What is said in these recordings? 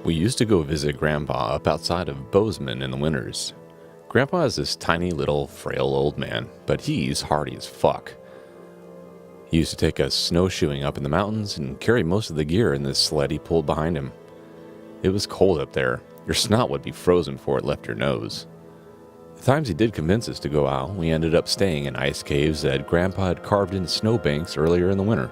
We used to go visit Grandpa up outside of Bozeman in the winters. Grandpa is this tiny little frail old man, but he's hardy as fuck. He used to take us snowshoeing up in the mountains and carry most of the gear in this sled he pulled behind him. It was cold up there. Your snot would be frozen before it left your nose. The times he did convince us to go out, we ended up staying in ice caves that Grandpa had carved in snowbanks earlier in the winter.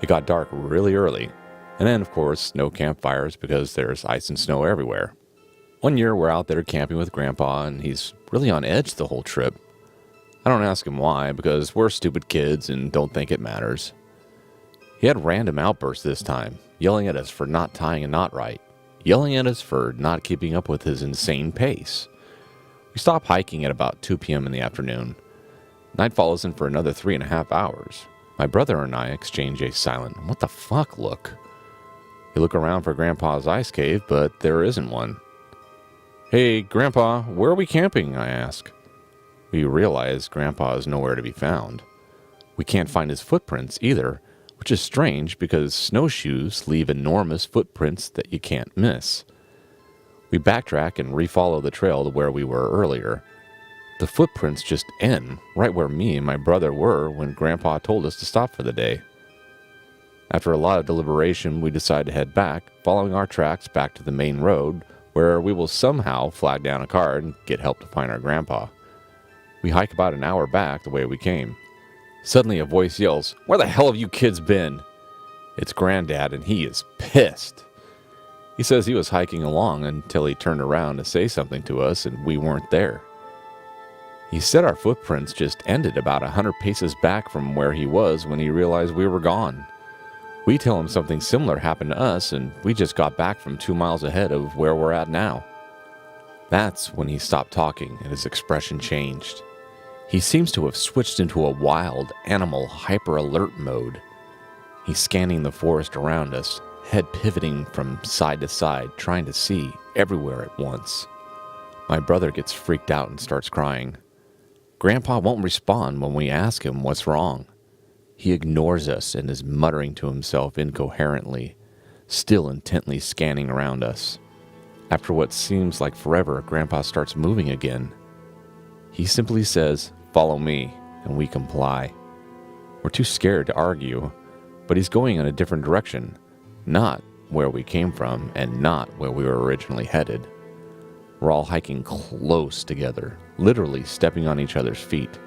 It got dark really early, and then, of course, no campfires because there's ice and snow everywhere. One year, we're out there camping with Grandpa, and he's really on edge the whole trip. I don't ask him why, because we're stupid kids and don't think it matters. He had random outbursts this time, yelling at us for not tying a knot right, yelling at us for not keeping up with his insane pace. We stopped hiking at about 2 p.m. in the afternoon. Night follows in for another 3.5 hours. My brother and I exchange a silent, "What the fuck" look. We look around for Grandpa's ice cave, but there isn't one. "Hey, Grandpa, where are we camping?" I ask. We realize Grandpa is nowhere to be found. We can't find his footprints either, which is strange because snowshoes leave enormous footprints that you can't miss. We backtrack and refollow the trail to where we were earlier. The footprints just end right where me and my brother were when Grandpa told us to stop for the day. After a lot of deliberation, we decide to head back, following our tracks back to the main road, where we will somehow flag down a car and get help to find our Grandpa. We hike about an hour back the way we came. Suddenly a voice yells, "Where the hell have you kids been?" It's Granddad, and he is pissed. He says he was hiking along until he turned around to say something to us and we weren't there. He said our footprints just ended about 100 paces back from where he was when he realized we were gone. We tell him something similar happened to us, and we just got back from 2 miles ahead of where we're at now. That's when he stopped talking and his expression changed. He seems to have switched into a wild, animal, hyper-alert mode. He's scanning the forest around us, head pivoting from side to side, trying to see everywhere at once. My brother gets freaked out and starts crying. Grandpa won't respond when we ask him what's wrong. He ignores us and is muttering to himself incoherently, still intently scanning around us. After what seems like forever, Grandpa starts moving again. He simply says, "Follow me," and we comply. We're too scared to argue, but he's going in a different direction, not where we came from and not where we were originally headed. We're all hiking close together, literally stepping on each other's feet.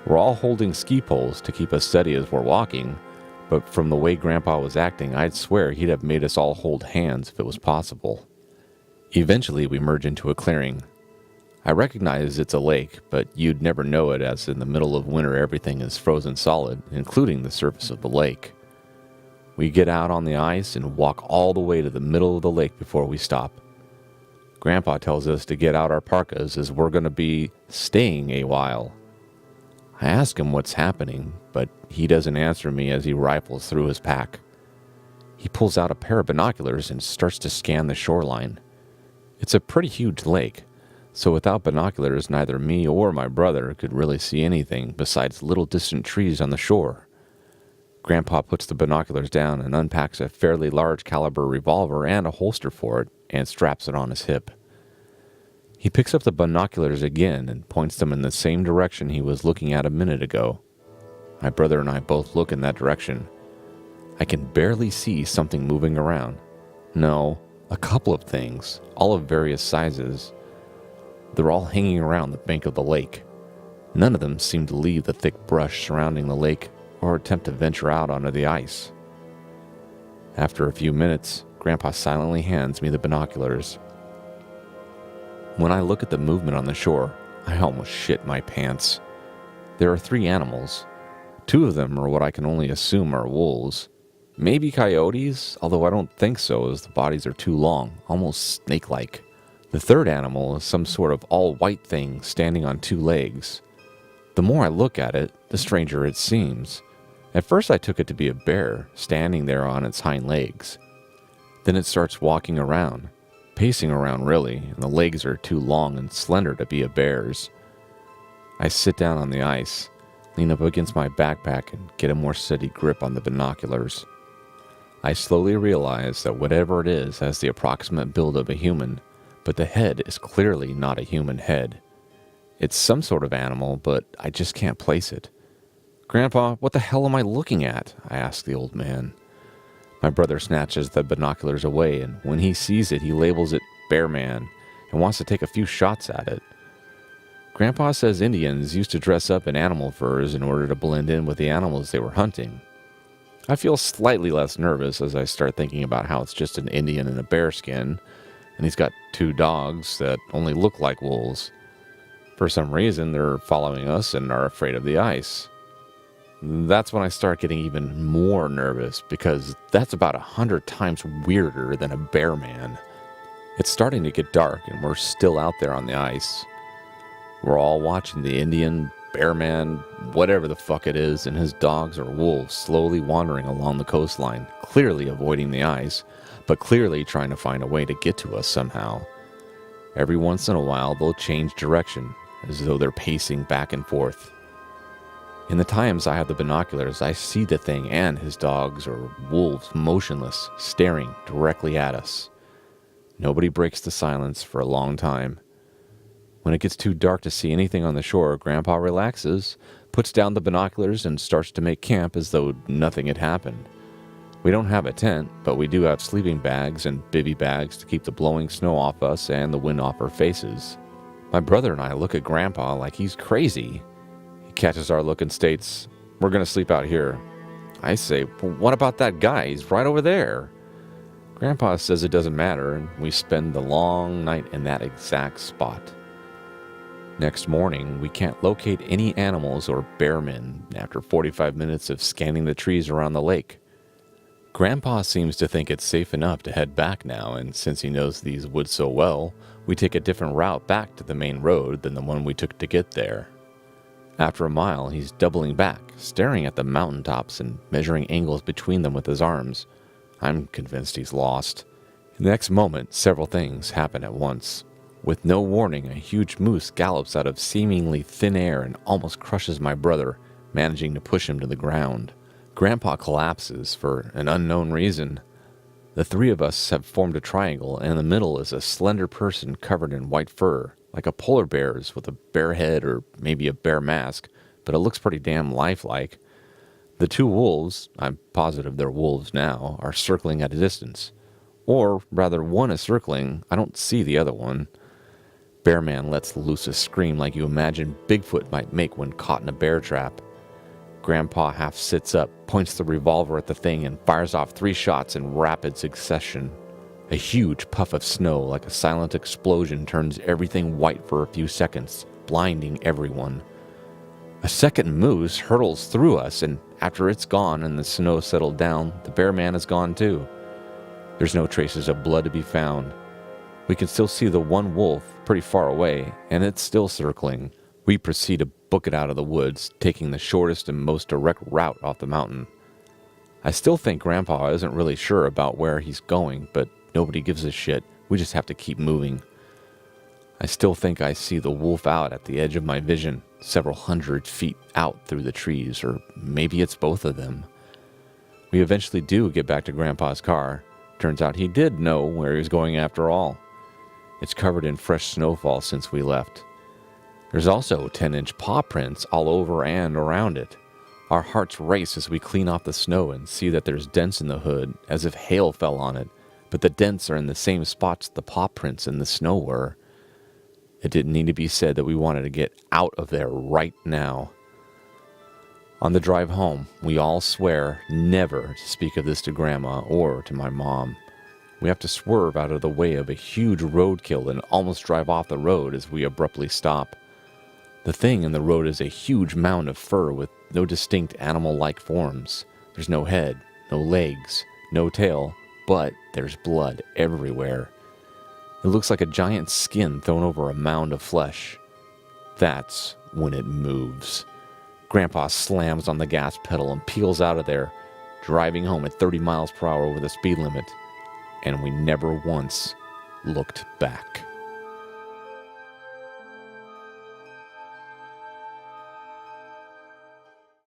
We're all holding ski poles to keep us steady as we're walking, but from the way Grandpa was acting, I'd swear he'd have made us all hold hands if it was possible. Eventually, we merge into a clearing. I recognize it's a lake, but you'd never know it as in the middle of winter everything is frozen solid, including the surface of the lake. We get out on the ice and walk all the way to the middle of the lake before we stop. Grandpa tells us to get out our parkas as we're going to be staying a while. I ask him what's happening, but he doesn't answer me as he rifles through his pack. He pulls out a pair of binoculars and starts to scan the shoreline. It's a pretty huge lake, so without binoculars, neither me or my brother could really see anything besides little distant trees on the shore. Grandpa puts the binoculars down and unpacks a fairly large caliber revolver and a holster for it and straps it on his hip. He picks up the binoculars again and points them in the same direction he was looking at a minute ago. My brother and I both look in that direction. I can barely see something moving around. No, a couple of things, all of various sizes. They're all hanging around the bank of the lake. None of them seem to leave the thick brush surrounding the lake or attempt to venture out onto the ice. After a few minutes, Grandpa silently hands me the binoculars. When I look at the movement on the shore, I almost shit my pants. There are 3 animals. 2 of them are what I can only assume are wolves. Maybe coyotes, although I don't think so as the bodies are too long, almost snake-like. The 3rd animal is some sort of all-white thing standing on 2 legs. The more I look at it, the stranger it seems. At first I took it to be a bear, standing there on its hind legs. Then it starts walking around, pacing around really, and the legs are too long and slender to be a bear's. I sit down on the ice, lean up against my backpack, and get a more steady grip on the binoculars. I slowly realize that whatever it is has the approximate build of a human, but the head is clearly not a human head. It's some sort of animal, but I just can't place it. "Grandpa, what the hell am I looking at?" I ask the old man. My brother snatches the binoculars away, and when he sees it, he labels it Bear Man and wants to take a few shots at it. Grandpa says Indians used to dress up in animal furs in order to blend in with the animals they were hunting. I feel slightly less nervous as I start thinking about how it's just an Indian in a bearskin, and he's got 2 dogs that only look like wolves. For some reason, they're following us and are afraid of the ice. That's when I start getting even more nervous, because that's about 100 times weirder than a bear man. It's starting to get dark, and we're still out there on the ice. We're all watching the Indian, bear man, whatever the fuck it is, and his dogs or wolves slowly wandering along the coastline, clearly avoiding the ice, but clearly trying to find a way to get to us somehow. Every once in a while, they'll change direction, as though they're pacing back and forth. In the times I have the binoculars, I see the thing and his dogs or wolves motionless, staring directly at us. Nobody breaks the silence for a long time. When it gets too dark to see anything on the shore, Grandpa relaxes, puts down the binoculars, and starts to make camp as though nothing had happened. We don't have a tent, but we do have sleeping bags and bivy bags to keep the blowing snow off us and the wind off our faces. My brother and I look at Grandpa like he's crazy. He catches our look and states, "We're going to sleep out here." I say, "Well, what about that guy? He's right over there." Grandpa says it doesn't matter, and we spend the long night in that exact spot. Next morning, we can't locate any animals or bearmen after 45 minutes of scanning the trees around the lake. Grandpa seems to think it's safe enough to head back now, and since he knows these woods so well, we take a different route back to the main road than the one we took to get there. After a mile, he's doubling back, staring at the mountaintops and measuring angles between them with his arms. I'm convinced he's lost. The next moment, several things happen at once. With no warning, a huge moose gallops out of seemingly thin air and almost crushes my brother, managing to push him to the ground. Grandpa collapses for an unknown reason. The 3 of us have formed a triangle, and in the middle is a slender person covered in white fur, like a polar bear's with a bear head or maybe a bear mask, but it looks pretty damn lifelike. The 2 wolves, I'm positive they're wolves now, are circling at a distance. Or, rather, one is circling. I don't see the other one. Bear Man lets loose a scream like you imagine Bigfoot might make when caught in a bear trap. Grandpa half sits up, points the revolver at the thing, and fires off 3 shots in rapid succession. A huge puff of snow, like a silent explosion, turns everything white for a few seconds, blinding everyone. A second moose hurtles through us, and after it's gone and the snow settled down, the bear man is gone too. There's no traces of blood to be found. We can still see the one wolf pretty far away, and it's still circling. We proceed to book it out of the woods, taking the shortest and most direct route off the mountain. I still think Grandpa isn't really sure about where he's going, but nobody gives a shit. We just have to keep moving. I still think I see the wolf out at the edge of my vision, several hundred feet out through the trees, or maybe it's both of them. We eventually do get back to Grandpa's car. Turns out he did know where he was going after all. It's covered in fresh snowfall since we left. There's also 10-inch paw prints all over and around it. Our hearts race as we clean off the snow and see that there's dents in the hood, as if hail fell on it, but the dents are in the same spots the paw prints in the snow were. It didn't need to be said that we wanted to get out of there right now. On the drive home, we all swear never to speak of this to Grandma or to my mom. We have to swerve out of the way of a huge roadkill and almost drive off the road as we abruptly stop. The thing in the road is a huge mound of fur with no distinct animal-like forms. There's no head, no legs, no tail, but there's blood everywhere. It looks like a giant skin thrown over a mound of flesh. That's when it moves. Grandpa slams on the gas pedal and peels out of there, driving home at 30 miles per hour over the speed limit. And we never once looked back.